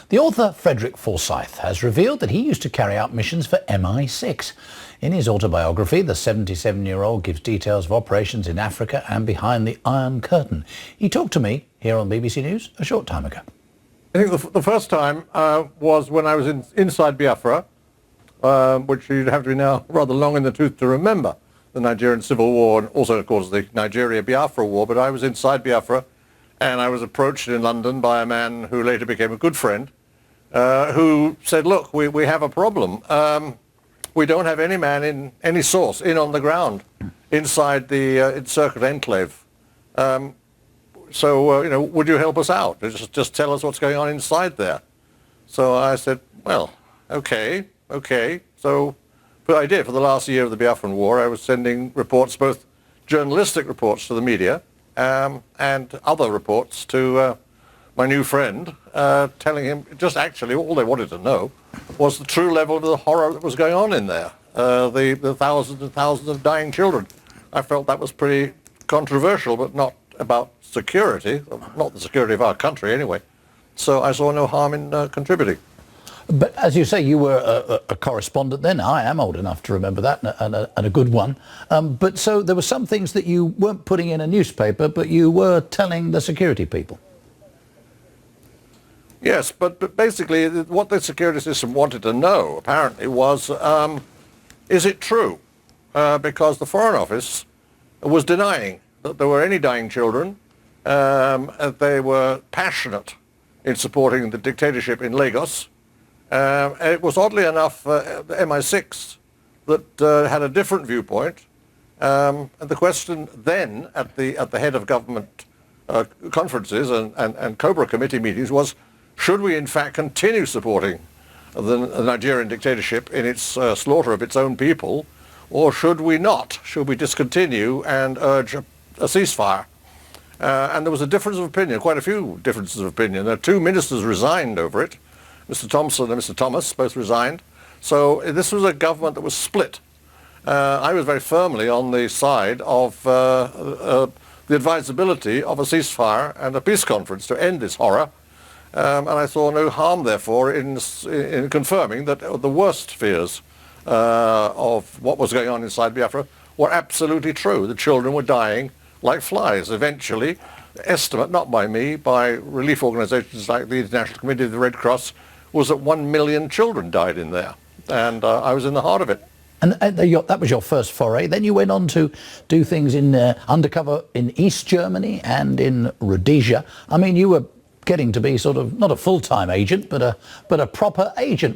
The author Fredick Forsyth has revealed that he used to carry out missions for MI6. In his autobiography, the 77-year-old gives details of operations in Africa and behind the Iron Curtain. He talked to me here on BBC News a short time ago. I think the first time was when I was inside Biafra, which you'd have to be now rather long in the tooth to remember, the Nigerian Civil War, and also, of course, the Nigeria-Biafra War. But I was inside Biafra, and I was approached in London by a man who later became a good friend, who said, look, we have a problem. We don't have any man in any source in on the ground inside the encircled enclave. So, would you help us out? Just tell us what's going on inside there. So I said, well, okay. So, but I did. For the last year of the Biafran War, I was sending reports, both journalistic reports to the media and other reports to my new friend, telling him just actually all they wanted to know was the true level of the horror that was going on in there, the thousands and thousands of dying children. I felt that was pretty controversial, but not about security, not the security of our country anyway. So I saw no harm in contributing. But as you say, you were a correspondent then. I am old enough to remember that, and a good one. But so there were some things that you weren't putting in a newspaper, but you were telling the security people. Yes, but basically what the security system wanted to know, apparently, was, is it true? Because the Foreign Office was denying that there were any dying children. They were passionate in supporting the dictatorship in Lagos. It was oddly enough the MI6 that had a different viewpoint. And the question then at the head of government conferences and Cobra committee meetings was, should we in fact continue supporting the Nigerian dictatorship in its slaughter of its own people, or should we not? Should we discontinue and urge a ceasefire? And there was a difference of opinion, quite a few differences of opinion. There are two ministers resigned over it. Mr. Thompson and Mr. Thomas both resigned. So this was a government that was split. I was very firmly on the side of the advisability of a ceasefire and a peace conference to end this horror. And I saw no harm, therefore, in confirming that the worst fears of what was going on inside Biafra were absolutely true. The children were dying like flies. Eventually, estimate, not by me, by relief organizations like the International Committee of the Red Cross, was that 1 million children died in there. And I was in the heart of it. And that was your first foray. Then you went on to do things in undercover in East Germany and in Rhodesia. I mean, you were getting to be sort of not a full-time agent, but a proper agent.